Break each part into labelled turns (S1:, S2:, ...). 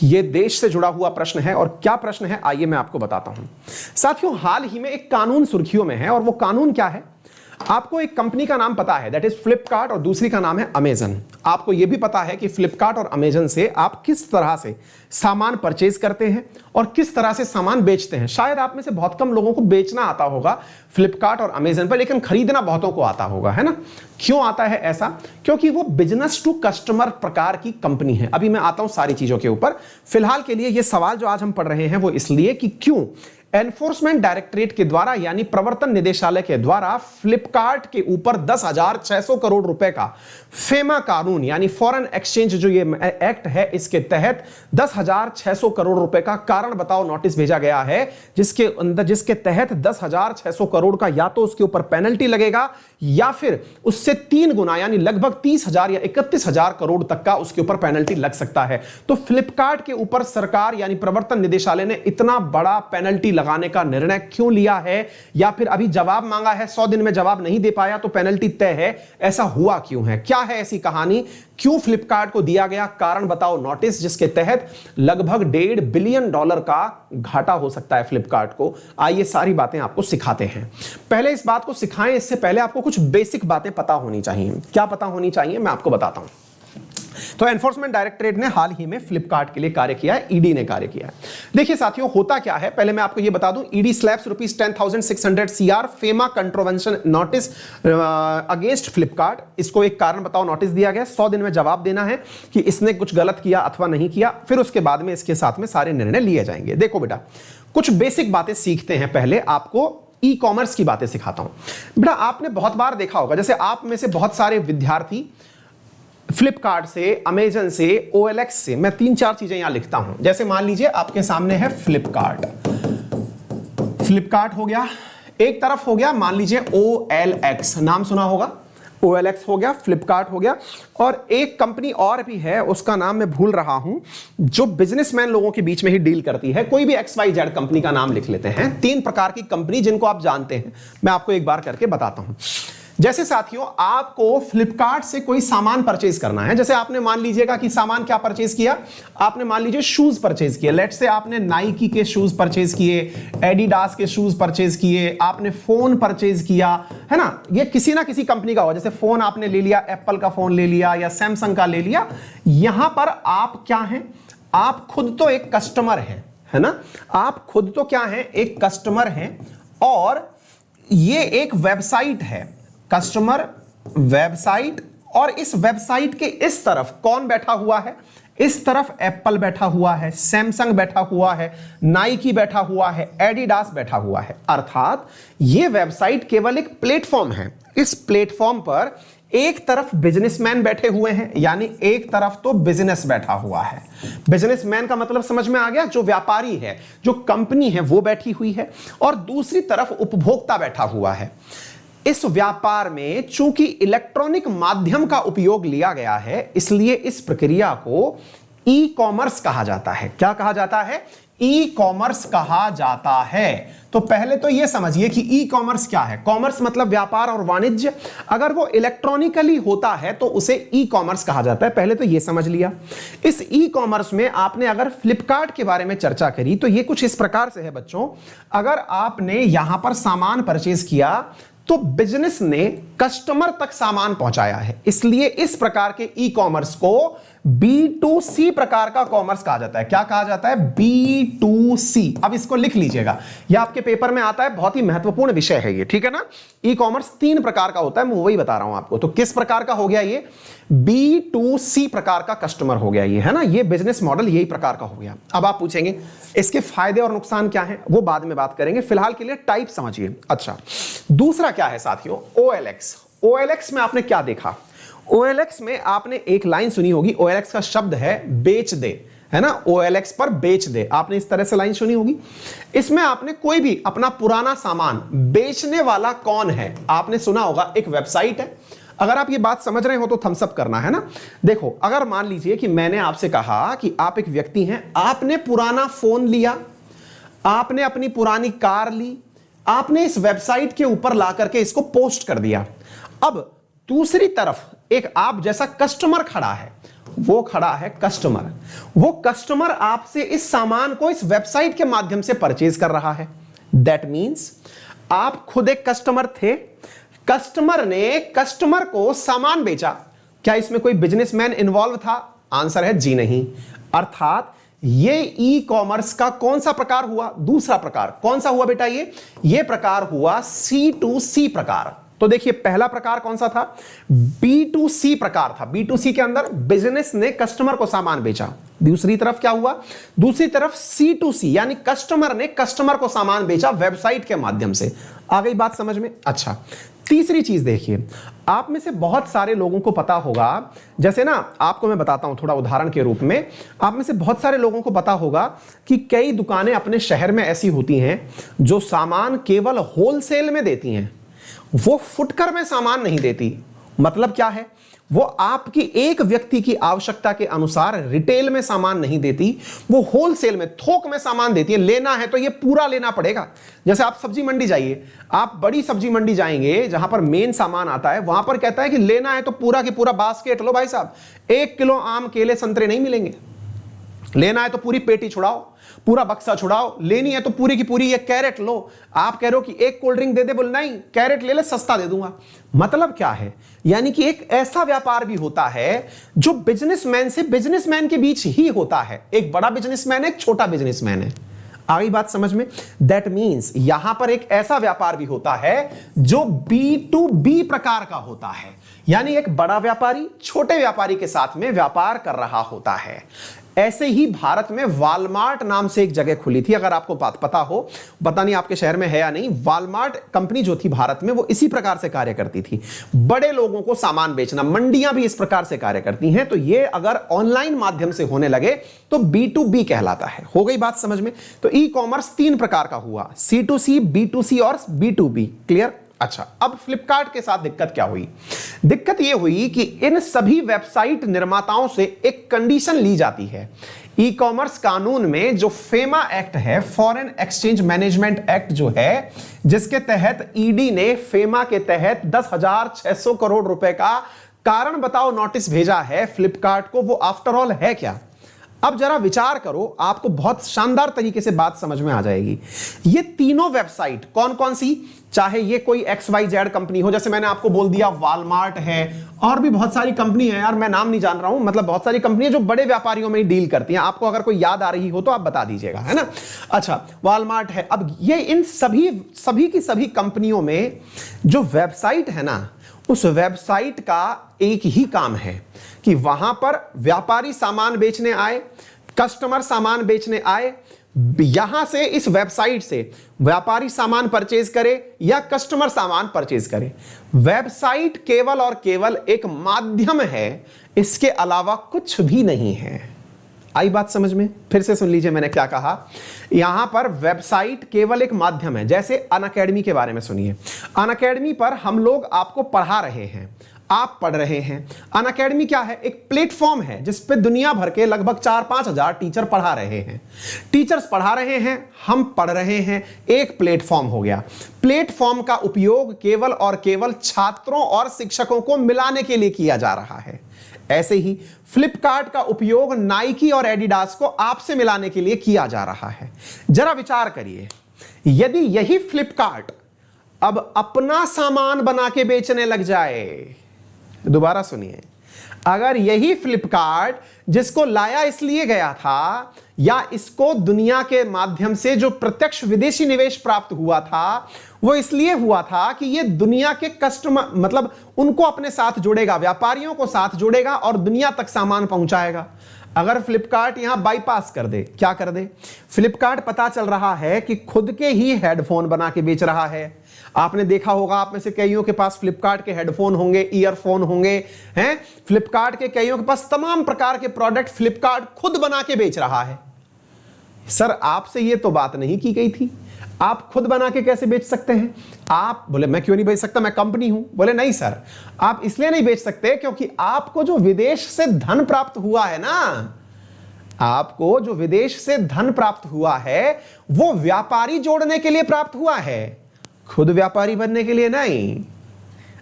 S1: ये देश से जुड़ा हुआ प्रश्न है और क्या प्रश्न है आइए मैं आपको बताता हूं। साथियों, हाल ही में एक कानून सुर्खियों में है और वो कानून क्या है? आपको एक कंपनी का नाम पता है, दैट इज फ्लिपकार्ट, और दूसरी का नाम है अमेजन। आपको यह भी पता है कि फ्लिपकार्ट और अमेजन से आप किस तरह से सामान परचेज करते हैं और किस तरह से सामान बेचते हैं। शायद आप में से बहुत कम लोगों को बेचना आता होगा फ्लिपकार्ट और अमेजन पर, लेकिन खरीदना बहुतों को आता होगा, है ना? क्यों आता है ऐसा? क्योंकि वो बिजनेस टू कस्टमर प्रकार की कंपनी है। अभी मैं आता हूं सारी चीजों के ऊपर। फिलहाल के लिए ये सवाल जो आज हम पढ़ रहे हैं वो इसलिए कि क्यों एनफोर्समेंट डायरेक्टरेट के द्वारा यानी प्रवर्तन निदेशालय के द्वारा फ्लिपकार्ट के ऊपर 10,600 करोड़ रुपए का फेमा कानून यानी फॉरेन एक्सचेंज जो ये एक्ट है, इसके तहत 10,600 करोड़ रुपए का कारण बताओ नोटिस भेजा गया है, जिसके तहत 10,600 करोड़ का या तो उसके ऊपर पेनल्टी लगेगा या फिर उससे 3 गुना यानी लगभग 30,000 या 31,000 करोड़ तक का उसके ऊपर पेनल्टी लग सकता है। तो फ्लिपकार्ट के ऊपर सरकार यानी प्रवर्तन निदेशालय ने इतना बड़ा पेनल्टी लगाने का निर्णय क्यों लिया है, या फिर अभी जवाब मांगा है, 100 दिन में जवाब नहीं दे पाया तो पेनल्टी तय है, ऐसा हुआ क्यों है? क्या है ऐसी कहानी? क्यों फ्लिपकार्ट को दिया गया कारण बताओ नोटिस, जिसके तहत लगभग $1.5 बिलियन का घाटा हो सकता है फ्लिपकार्ट को? आइए सारी बातें आपको सिखाते हैं। पहले इस बात को सिखाएं इससे पहले आपको कुछ बेसिक बातें पता होनी चाहिए। क्या पता होनी चाहिए मैं आपको बताता हूं। तो एनफोर्समेंट डायरेक्टरेट ने हाल ही में फ्लिपकार्ट के लिए कार्य किया है, ईडी ने कार्य किया है। देखिए साथियों, होता क्या है पहले मैं आपको यह बता दूं। ED slaps ₹10,600 CR FEMA contravention notice against Flipkart. इसको एक कारण बताओ नोटिस दिया गया, 100 दिन में जवाब देना है कि इसने कुछ गलत किया अथवा नहीं किया, फिर उसके बाद में इसके साथ में सारे निर्णय लिए जाएंगे। देखो बेटा, कुछ बेसिक बातें सीखते हैं। पहले आपको ई कॉमर्स की बातें सिखाता हूं। बेटा आपने बहुत बार देखा होगा, जैसे आप में से बहुत सारे विद्यार्थी फ्लिपकार्ट से, अमेजन से, OLX से, मैं 3-4 चीजें यहां लिखता हूं। जैसे मान लीजिए आपके सामने है फ्लिपकार्ट हो गया, एक तरफ हो गया मान लीजिए OLX, नाम सुना होगा, OLX हो गया, फ्लिपकार्ट हो गया, और एक कंपनी और भी है उसका नाम मैं भूल रहा हूं, जो बिजनेसमैन लोगों के बीच में ही डील करती है। कोई भी XYZ कंपनी का नाम लिख लेते हैं। 3 प्रकार की कंपनी जिनको आप जानते हैं, मैं आपको एक बार करके बताता हूं। जैसे साथियों, आपको फ्लिपकार्ट से कोई सामान परचेज करना है। जैसे आपने मान लीजिएगा कि सामान क्या परचेज किया, आपने मान लीजिए शूज परचेज किए। लेट से आपने नाइकी के शूज परचेज किए, एडिडास के शूज परचेज किए, आपने फोन परचेज किया, है ना? ये किसी ना किसी कंपनी का होगा। जैसे फोन आपने ले लिया, एप्पल का फोन ले लिया या सैमसंग का ले लिया। यहां पर आप क्या हैं? आप खुद तो एक कस्टमर हैं, है ना? आप खुद तो क्या हैं? एक कस्टमर हैं, और ये एक वेबसाइट है, कस्टमर वेबसाइट, और इस वेबसाइट के इस तरफ कौन बैठा हुआ है? इस तरफ एप्पल बैठा हुआ है, सैमसंग बैठा हुआ है, नाइकी बैठा हुआ है, एडिडास बैठा हुआ है। अर्थात यह वेबसाइट केवल एक प्लेटफॉर्म है। इस प्लेटफॉर्म पर एक तरफ बिजनेसमैन बैठे हुए हैं, यानी एक तरफ तो बिजनेस बैठा हुआ है। बिजनेसमैन का मतलब समझ में आ गया? जो व्यापारी है, जो कंपनी है वो बैठी हुई है, और दूसरी तरफ उपभोक्ता बैठा हुआ है। इस व्यापार में चूंकि इलेक्ट्रॉनिक माध्यम का उपयोग लिया गया है, इसलिए इस प्रक्रिया को ई कॉमर्स कहा जाता है। क्या कहा जाता है? ई कॉमर्स कहा जाता है। तो पहले तो यह समझिए कि ई कॉमर्स क्या है। कॉमर्स मतलब व्यापार और वाणिज्य। अगर वो इलेक्ट्रॉनिकली होता है तो उसे ई कॉमर्स कहा जाता है। पहले तो यह समझ लिया। इस ई कॉमर्स में आपने अगर फ्लिपकार्ट के बारे में चर्चा करी तो यह कुछ इस प्रकार से है बच्चों। अगर आपने यहां पर सामान परचेज किया तो बिजनेस ने कस्टमर तक सामान पहुंचाया है, इसलिए इस प्रकार के ई कॉमर्स को B2C प्रकार का कॉमर्स कहा जाता है। क्या कहा जाता है? B2C। अब इसको लिख लीजिएगा, यह आपके पेपर में आता है, बहुत ही महत्वपूर्ण विषय है ये, ठीक है ना? ई कॉमर्स 3 प्रकार का होता है, मैं वही बता रहा हूं आपको। तो किस प्रकार का हो गया ये? B2C प्रकार का कस्टमर हो गया ये, है ना? ये बिजनेस मॉडल यही प्रकार का हो गया। अब आप पूछेंगे इसके फायदे और नुकसान क्या हैं, वो बाद में बात करेंगे। फिलहाल के लिए टाइप समझिए। अच्छा, दूसरा क्या है साथियों? OLX। OLX में आपने क्या देखा? OLX में आपने एक लाइन सुनी होगी। OLX का शब्द है बेच दे, है ना? OLX पर बेच दे, आपने इस तरह से लाइन सुनी होगी। इसमें आपने कोई भी अपना पुराना सामान बेचने वाला कौन है आपने सुना होगा। एक वेबसाइट है। अगर आप ये बात समझ रहे हो तो थम्स अप करना, है ना? देखो, अगर मान लीजिए कि मैंने आपसे कहा कि आप एक व्यक्ति हैं, आपने पुराना फोन लिया, आपने अपनी पुरानी कार ली, आपने इस वेबसाइट के ऊपर ला करके इसको पोस्ट कर दिया। अब दूसरी तरफ एक आप जैसा कस्टमर खड़ा है, वो खड़ा है कस्टमर। वो कस्टमर आपसे इस सामान को इस वेबसाइट के माध्यम से परचेज कर रहा है। दैट मीन्स आप खुद एक कस्टमर थे, कस्टमर ने कस्टमर को सामान बेचा। क्या इसमें कोई बिजनेसमैन इन्वॉल्व था? आंसर है जी नहीं। अर्थात ये ई कॉमर्स का कौन सा प्रकार हुआ? दूसरा प्रकार। कौन सा हुआ बेटा? ये प्रकार हुआ C2C प्रकार। तो देखिए पहला प्रकार कौन सा था? B2C प्रकार था। B2C के अंदर बिजनेस ने कस्टमर को सामान बेचा। दूसरी तरफ क्या हुआ? दूसरी तरफ C2C यानी कस्टमर ने कस्टमर को सामान बेचा वेबसाइट के माध्यम से। आ गई बात समझ में? अच्छा, तीसरी चीज देखिए, आप में से बहुत सारे लोगों को पता होगा, जैसे ना आपको मैं बताता हूं थोड़ा उदाहरण के रूप में, आप में से बहुत सारे लोगों को पता होगा कि कई दुकानें अपने शहर में ऐसी होती हैं जो सामान केवल होलसेल में देती हैं, वो फुटकर में सामान नहीं देती। मतलब क्या है? वो आपकी एक व्यक्ति की आवश्यकता के अनुसार रिटेल में सामान नहीं देती, वो होलसेल में थोक में सामान देती है। लेना है तो ये पूरा लेना पड़ेगा। जैसे आप सब्जी मंडी जाइए, आप बड़ी सब्जी मंडी जाएंगे जहां पर मेन सामान आता है, वहां पर कहता है कि लेना है तो पूरा की पूरा बास्केट लो भाई साहब। 1 किलो आम केले संतरे नहीं मिलेंगे। लेना है तो पूरी पेटी छुड़ाओ, पूरा बक्सा छुड़ाओ। लेनी है तो पूरी की पूरी ये कैरेट लो। आप कह रहे हो कि एक कोल्ड ड्रिंक दे दे, बोल नहीं कैरेट ले ले, सस्ता दे दूंगा। मतलब क्या है? यानी कि एक ऐसा व्यापार भी होता है जो बिजनेसमैन से बिजनेसमैन के बीच ही होता है। एक बड़ा बिजनेसमैन है, एक छोटा बिजनेसमैन है। आ गई बात समझ में? दैट मीन्स यहां पर एक ऐसा व्यापार भी होता है जो B2B प्रकार का होता है, यानी एक बड़ा व्यापारी छोटे व्यापारी के साथ में व्यापार कर रहा होता है। ऐसे ही भारत में वॉलमार्ट नाम से एक जगह खुली थी, अगर आपको बात पता हो, पता नहीं आपके शहर में है या नहीं। वॉलमार्ट कंपनी जो थी भारत में, वो इसी प्रकार से कार्य करती थी, बड़े लोगों को सामान बेचना। मंडियां भी इस प्रकार से कार्य करती हैं। तो ये अगर ऑनलाइन माध्यम से होने लगे तो B2B कहलाता है। हो गई बात समझ में? तो ई कॉमर्स 3 प्रकार का हुआ, C2C, B2C और B2B। क्लियर? अच्छा, अब फ्लिपकार्ट के साथ दिक्कत क्या हुई? दिक्कत यह हुई कि इन सभी वेबसाइट निर्माताओं से एक कंडीशन ली जाती है। ई कॉमर्स कानून में जो फेमा एक्ट है, फॉरेन एक्सचेंज मैनेजमेंट एक्ट जो है, जिसके तहत ईडी ने फेमा के तहत 10,600 करोड़ रुपए का कारण बताओ नोटिस भेजा है फ्लिपकार्ट को, वो आफ्टर ऑल है क्या? अब जरा विचार करो, आपको बहुत शानदार तरीके से बात समझ में आ जाएगी। ये तीनों वेबसाइट कौन कौन सी, चाहे ये कोई XYZ कंपनी हो, जैसे मैंने आपको बोल दिया वॉलमार्ट है, और भी बहुत सारी कंपनी है यार, मैं नाम नहीं जान रहा हूं, मतलब बहुत सारी कंपनी है जो बड़े व्यापारियों में ही डील करती हैं। आपको अगर कोई याद आ रही हो तो आप बता दीजिएगा, है ना? अच्छा, वॉलमार्ट है। अब ये इन सभी की सभी कंपनियों में जो वेबसाइट है ना, उस वेबसाइट का एक ही काम है कि वहां पर व्यापारी सामान बेचने आए, कस्टमर सामान बेचने आए, यहां से इस वेबसाइट से व्यापारी सामान परचेज करे या कस्टमर सामान परचेज करे। वेबसाइट केवल और केवल एक माध्यम है, इसके अलावा कुछ भी नहीं है। आई बात समझ में? फिर से सुन लीजिए मैंने क्या कहा। यहां पर वेबसाइट केवल एक माध्यम है। जैसे अनअकैडमी के बारे में सुनिए। अनअकैडमी पर हम लोग आपको पढ़ा रहे हैं, आप पढ़ रहे हैं। अनअकैडमी क्या है? एक प्लेटफॉर्म है जिस पे दुनिया भर के लगभग 4-5 हजार टीचर पढ़ा रहे हैं। टीचर्स पढ़ा रहे हैं, हम पढ़ रहे हैं, एक प्लेटफॉर्म हो गया। प्लेटफॉर्म का उपयोग केवल और केवल छात्रों और शिक्षकों को मिलाने के लिए किया जा रहा है। ऐसे ही फ्लिपकार्ट का उपयोग नाइकी और एडिडास को आपसे मिलाने के लिए किया जा रहा है। जरा विचार करिए, यदि यही फ्लिपकार्ट अब अपना सामान बना के बेचने लग जाए, दोबारा सुनिए, अगर यही फ्लिपकार्ट जिसको लाया इसलिए गया था, या इसको दुनिया के माध्यम से जो प्रत्यक्ष विदेशी निवेश प्राप्त हुआ था, वो इसलिए हुआ था कि ये दुनिया के कस्टमर, मतलब उनको अपने साथ जोड़ेगा, व्यापारियों को साथ जोड़ेगा और दुनिया तक सामान पहुंचाएगा। अगर फ्लिपकार्ट यहां बाईपास कर दे, क्या कर दे? फ्लिपकार्ट पता चल रहा है कि खुद के ही हेडफोन बना के बेच रहा है। आपने देखा होगा, आप में से कईयों के पास फ्लिपकार्ट के हेडफोन होंगे, ईयरफोन होंगे, हैं? फ्लिपकार्ट के कईयों के पास तमाम प्रकार के प्रोडक्ट फ्लिपकार्ट खुद बना के बेच रहा है। सर आपसे ये तो बात नहीं की गई थी, आप खुद बना के कैसे बेच सकते हैं? आप बोले मैं क्यों नहीं बेच सकता, मैं कंपनी हूं। बोले नहीं सर, आप इसलिए नहीं बेच सकते क्योंकि आपको जो विदेश से धन प्राप्त हुआ है ना, आपको जो विदेश से धन प्राप्त हुआ है वो व्यापारी जोड़ने के लिए प्राप्त हुआ है, खुद व्यापारी बनने के लिए नहीं।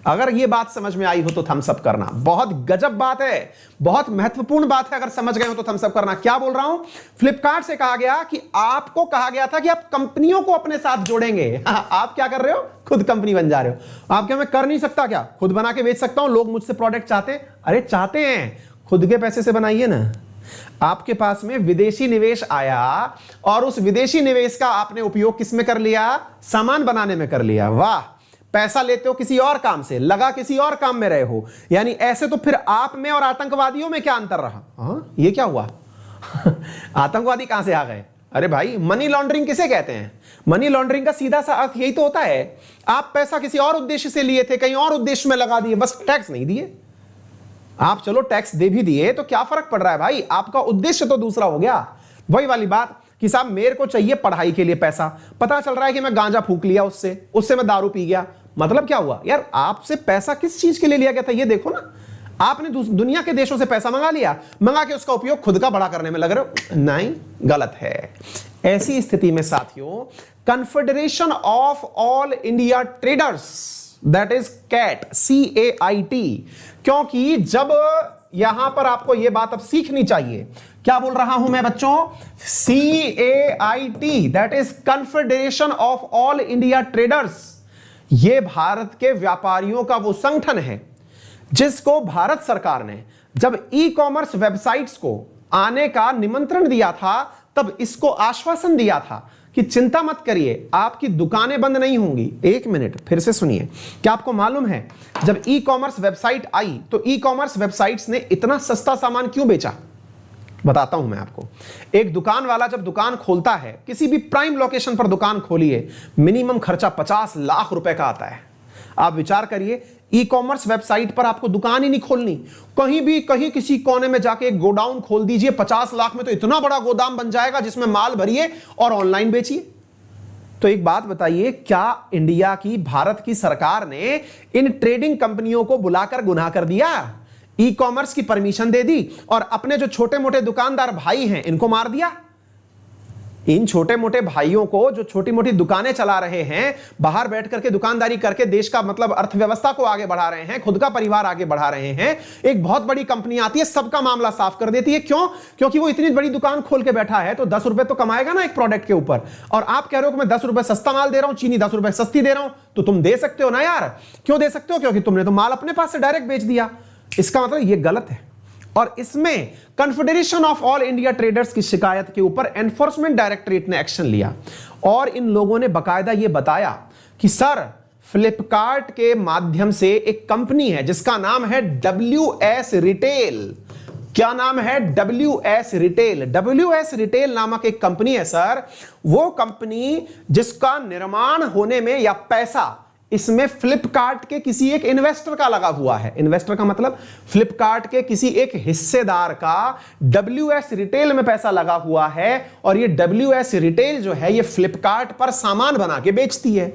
S1: अगर ये बात समझ में आई हो तो थम्स अप करना। बहुत गजब बात है, बहुत महत्वपूर्ण बात है। अगर समझ गए हो तो थम्स अप करना। क्या बोल रहा हूं? फ्लिपकार्ट से कहा गया कि आपको कहा गया था कि आप कंपनियों को अपने साथ जोड़ेंगे। आप क्या कर रहे हो? खुद कंपनी बन जा रहे हो। आप क्या मैं कर नहीं सकता क्या? खुद बना के बेच सकता हूं। लोग मुझसे प्रोडक्ट चाहते हैं। अरे चाहते हैं, खुद के पैसे से बनाइए ना। आपके पास में विदेशी निवेश आया और उस विदेशी निवेश का आपने उपयोग किस में कर लिया? सामान बनाने में कर लिया। वाह, पैसा लेते हो किसी और काम से, लगा किसी और काम में रहे हो। यानी ऐसे तो फिर आप में और आतंकवादियों में क्या अंतर रहा? हाँ, ये क्या हुआ? आतंकवादी कहां से आ गए? अरे भाई, मनी लॉन्ड्रिंग किसे कहते हैं? मनी लॉन्ड्रिंग का सीधा सा अर्थ यही तो होता है, आप पैसा किसी और उद्देश्य से लिए थे, कहीं और उद्देश्य में लगा दिए, बस टैक्स नहीं दिए। आप चलो टैक्स दे भी दिए तो क्या फर्क पड़ रहा है भाई? आपका उद्देश्य तो दूसरा हो गया। वही वाली बात कि साहब मेरे को चाहिए पढ़ाई के लिए पैसा, पता चल रहा है कि मैं गांजा फूंक लिया, उससे मैं दारू पी गया। मतलब क्या हुआ यार? आपसे पैसा किस चीज के लिए लिया गया था ये देखो ना। आपने दुनिया के देशों से पैसा मंगा लिया, मंगा के उसका उपयोग खुद का बड़ा करने में लग रहे हो। नहीं, गलत है। ऐसी स्थिति में साथियों, Confederation of All India Traders, that is CAIT, CAIT, क्योंकि जब यहां पर आपको यह बात अब सीखनी चाहिए, क्या बोल रहा हूं मैं बच्चों? CAIT, that is confederation of All India traders. यह भारत के व्यापारियों का वो संगठन है जिसको भारत सरकार ने जब ई कॉमर्स वेबसाइट्स को आने का निमंत्रण दिया था, तब इसको आश्वासन दिया था कि चिंता मत करिए, आपकी दुकानें बंद नहीं होंगी। एक मिनट फिर से सुनिए। क्या आपको मालूम है जब ई कॉमर्स वेबसाइट आई तो ई कॉमर्स वेबसाइट्स ने इतना सस्ता सामान क्यों बेचा? बताता हूं मैं आपको। एक दुकान वाला जब दुकान खोलता है, किसी भी प्राइम लोकेशन पर दुकान खोलिए, मिनिमम खर्चा 50 लाख रुपए का आता है। आप विचार करिए, ई कॉमर्स वेबसाइट पर आपको दुकान ही नहीं खोलनी, कहीं किसी कोने में जाके एक गोडाउन खोल दीजिए, 50 लाख में तो इतना बड़ा गोदाम बन जाएगा जिसमें माल भरिए और ऑनलाइन बेचिए। तो एक बात बताइए, क्या इंडिया की, भारत की सरकार ने इन ट्रेडिंग कंपनियों को बुलाकर गुनाह कर दिया? ई कॉमर्स की परमिशन दे दी और अपने जो छोटे मोटे दुकानदार भाई हैं इनको मार दिया? इन छोटे मोटे भाइयों को जो छोटी मोटी दुकानें चला रहे हैं, बाहर बैठ करके दुकानदारी करके देश का मतलब अर्थव्यवस्था को आगे बढ़ा रहे हैं, खुद का परिवार आगे बढ़ा रहे हैं, एक बहुत बड़ी कंपनी आती है, सबका मामला साफ कर देती है। क्यों? क्योंकि वो इतनी बड़ी दुकान खोल के बैठा है तो 10 रुपए तो कमाएगा ना एक प्रोडक्ट के ऊपर। और आप कह रहे हो कि मैं 10 रुपए सस्ता माल दे रहा हूं, चीनी 10 रुपए सस्ती दे रहा हूं, तो तुम दे सकते हो ना यार। क्यों दे सकते हो? क्योंकि तुमने तो माल अपने पास से डायरेक्ट बेच दिया। इसका मतलब ये गलत है। और इसमें confederation of All India traders की शिकायत के ऊपर एनफोर्समेंट डायरेक्टरेट ने एक्शन लिया और इन लोगों ने बकायदा यह बताया कि सर, फ्लिपकार्ट के माध्यम से एक कंपनी है जिसका नाम है WS रिटेल। क्या नाम है? WS retail. WS रिटेल नामक एक कंपनी है सर। वो कंपनी जिसका निर्माण होने में या पैसा इसमें फ्लिपकार्ट के किसी एक इन्वेस्टर का लगा हुआ है। इन्वेस्टर का मतलब फ्लिपकार्ट के किसी एक हिस्सेदार का WS रिटेल में पैसा लगा हुआ है और ये WS रिटेल जो है ये फ्लिपकार्ट पर सामान बना के बेचती है।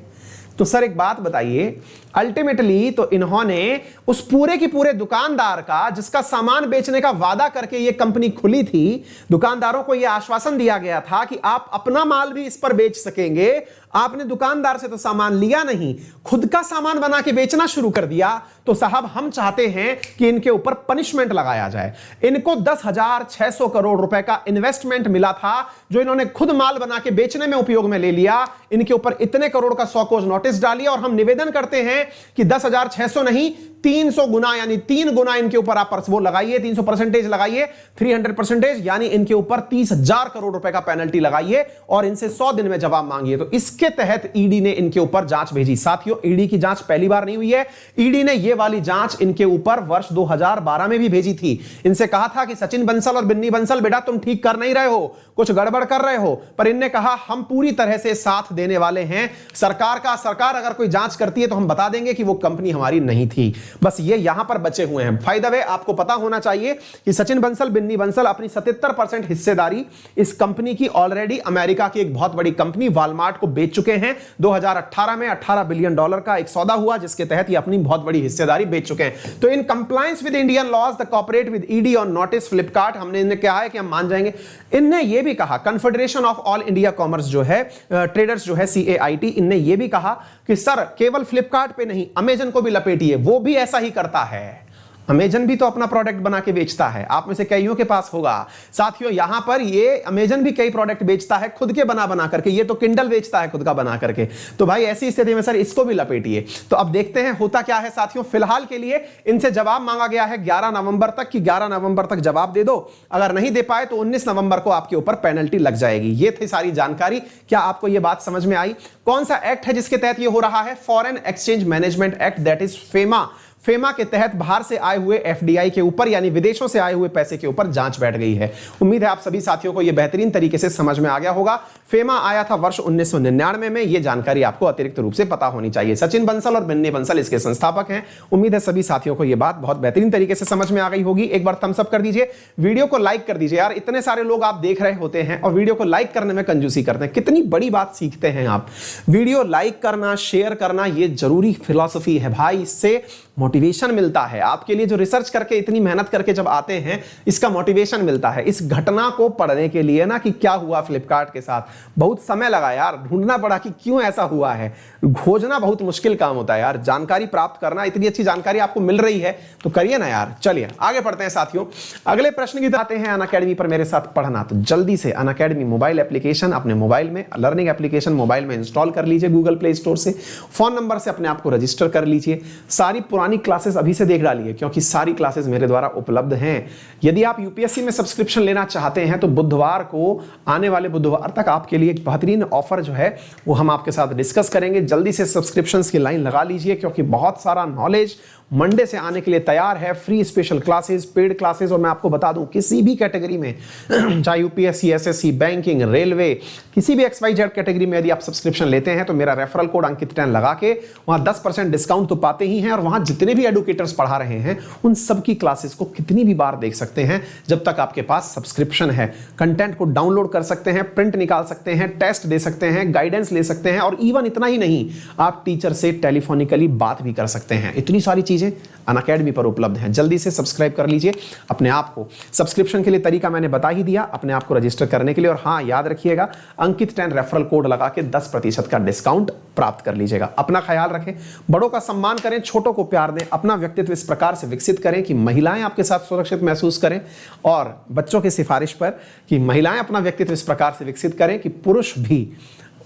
S1: तो सर एक बात बताइए, अल्टीमेटली तो इन्होंने उस पूरे की पूरे दुकानदार का, जिसका सामान बेचने का वादा करके ये कंपनी खुली थी, दुकानदारों को यह आश्वासन दिया गया था कि आप अपना माल भी इस पर बेच सकेंगे। आपने दुकानदार से तो सामान लिया नहीं, खुद का सामान बना के बेचना शुरू कर दिया। तो साहब हम चाहते हैं कि इनके ऊपर पनिशमेंट लगाया जाए। इनको 10,600 करोड़ रुपए का इन्वेस्टमेंट मिला था जो इन्होंने खुद माल बना के बेचने में उपयोग में ले लिया। इनके ऊपर इतने करोड़ का 100 कोस नोटिस डालिए और हम निवेदन करते हैं कि 10,600 नहीं, 300 गुना यानी 3 गुना इनके ऊपर आप वो लगाइए, 300% लगाइए, 300%, यानी इनके ऊपर 30,000 करोड़ रुपए का पेनल्टी लगाइए और इनसे 100 दिन में जवाब मांगिए। तो इसके तहत ईडी ने इनके ऊपर जांच भेजी। साथियों, ईडी की जांच पहली बार नहीं हुई है। ईडी ने ये वाली जांच इनके ऊपर वर्ष 2012 में भी भेजी थी। इनसे कहा था कि सचिन बंसल और बिन्नी बंसल, बेटा तुम ठीक कर नहीं रहे हो, कुछ गड़बड़ कर रहे हो। पर इनने कहा हम पूरी तरह से साथ देने वाले हैं सरकार का। सरकार अगर कोई जांच करती है तो हम बता देंगे कि वो कंपनी हमारी नहीं थी। बस ये यहां पर बचे हुए हैं। फायदा वे आपको पता होना चाहिए कि सचिन बंसल, बिन्नी बंसल अपनी 77% हिस्सेदारी इस कंपनी की ऑलरेडी अमेरिका की एक बहुत बड़ी कंपनी वॉलमार्ट को बेच चुके हैं। 2018 में $18 बिलियन का एक सौदा हुआ जिसके तहत ये अपनी बहुत बड़ी हिस्सेदारी बेच चुके हैं। तो in compliance with Indian laws the corporate with ED on notice Flipkart, हमने इन्हें कहा है कि हम मान जाएंगे। इनने ये भी कहा, confederation of All India commerce जो है, ट्रेडर्स जो है, CAIT, इनने ये भी कहा कि सर केवल फ्लिपकार्ट पे नहीं, अमेजन को भी लपेटिए, वो भी ऐसा ही करता है। अमेजन भी तो अपना प्रोडक्ट बना के बेचता है, आप में से कईयों के पास होगा। साथियों यहां पर ये अमेजन भी कई प्रोडक्ट बेचता है खुद के बना करके, ये तो किंडल बेचता है खुद का बना करके। तो भाई ऐसी स्थिति में सर इसको भी लपेटिए। तो अब देखते हैं होता क्या है साथियों। फिलहाल के लिए इनसे जवाब मांगा गया है 11 नवंबर तक कि 11 नवंबर तक जवाब दे दो, अगर नहीं दे पाए तो 19 नवंबर को आपके ऊपर पेनल्टी लग जाएगी। ये थी सारी जानकारी। क्या आपको ये बात समझ में आई? कौन सा एक्ट है जिसके तहत ये हो रहा है? Foreign exchange management act, that is FEMA. FEMA के तहत बाहर से आए हुए एफडीआई के ऊपर यानी विदेशों से आए हुए पैसे के ऊपर जांच बैठ गई है। उम्मीद है आप सभी साथियों को यह बेहतरीन तरीके से समझ में आ गया होगा। फेमा आया था वर्ष 1999 में, यह जानकारी आपको अतिरिक्त रूप से पता होनी चाहिए। सचिन बंसल और बिन्नी बंसल इसके संस्थापक हैं। उम्मीद है सभी साथियों को यह बात बहुत बेहतरीन तरीके से समझ में आ गई होगी। एक बार थम्स अप कर दीजिए, वीडियो को लाइक कर दीजिए। यार इतने सारे लोग आप देख रहे होते हैं और वीडियो को लाइक करने में कंजूसी करते हैं, कितनी बड़ी बात सीखते हैं आप। वीडियो लाइक करना, शेयर करना, यह जरूरी फिलॉसफी है भाई। इससे मोटिवेशन मिलता है आपके लिए। जो रिसर्च करके इतनी मेहनत करके जब आते हैं, इसका मोटिवेशन मिलता है। इस घटना को पढ़ने के लिए ना कि क्या हुआ फ्लिपकार्ट के साथ, बहुत समय लगा यार, ढूंढना पड़ा कि क्यों ऐसा हुआ है। खोजना बहुत मुश्किल काम होता है यार, जानकारी प्राप्त करना। इतनी अच्छी जानकारी आपको मिल रही है तो करिए ना यार। चलिए आगे बढ़ते हैं साथियों। अगले प्रश्न की आते हैं अनअकैडमी पर मेरे साथ पढ़ना। तो जल्दी से अनअकैडमी मोबाइल एप्लीकेशन अपने मोबाइल में, लर्निंग एप्लीकेशन मोबाइल में इंस्टॉल कर लीजिए गूगल प्ले स्टोर से। फोन नंबर से अपने आप को रजिस्टर कर लीजिए। सारी पुरानी क्लासेस अभी से देख डालिए क्योंकि सारी क्लासेस मेरे द्वारा उपलब्ध हैं। यदि आप यूपीएससी में सब्सक्रिप्शन लेना चाहते हैं तो बुधवार को, आने वाले बुधवार तक आपके लिए एक बेहतरीन ऑफर जो है वो हम आपके साथ डिस्कस करेंगे। जल्दी से सब्सक्रिप्शंस की लाइन लगा लीजिए क्योंकि बहुत सारा नॉलेज मंडे से आने के लिए तैयार है। Free special classes, paid classes, और मैं आपको बता दूं किसी भी कैटेगरी में, चाहे यूपीएससी, एसएससी, बैंकिंग, रेलवे, किसी भी XYZ कैटेगरी में यदि आप सब्सक्रिप्शन लेते हैं तो मेरा रेफरल कोड अंकित 10 लगा के वहां 10% डिस्काउंट तो पाते ही हैं। और वहां जितने भी एडुकेटर्स पढ़ा रहे हैं उन सबकी क्लासेस को कितनी भी बार देख सकते हैं जब तक आपके पास सब्सक्रिप्शन है। कंटेंट को डाउनलोड कर सकते हैं, प्रिंट निकाल सकते हैं, टेस्ट दे सकते हैं, गाइडेंस ले सकते हैं, और इवन इतना ही नहीं, आप टीचर से टेलीफोनिकली बात भी कर सकते हैं। इतनी सारी चीजें अनअकैडमी पर उपलब्ध हैं। जल्दी से सब्सक्राइब कर लीजिए अपने आप को। सब्सक्रिप्शन के लिए तरीका मैंने बता ही दिया अपने आप को रजिस्टर करने के लिए। और हाँ, याद रखिएगा अंकित 10 रेफरल कोड लगा के 10% का डिस्काउंट प्राप्त कर लीजिएगा। अपना ख्याल रखें, बड़ों का सम्मान करें, छोटों को प्यार दें, अपना व्यक्तित्व इस प्रकार से विकसित करें कि महिलाएं आपके साथ सुरक्षित महसूस करें, और बच्चों की सिफारिश पर कि महिलाएं अपना व्यक्तित्व इस प्रकार से विकसित करें कि पुरुष भी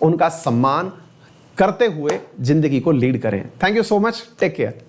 S1: उनका सम्मान करते हुए जिंदगी को लीड करें। Thank you so much, take care.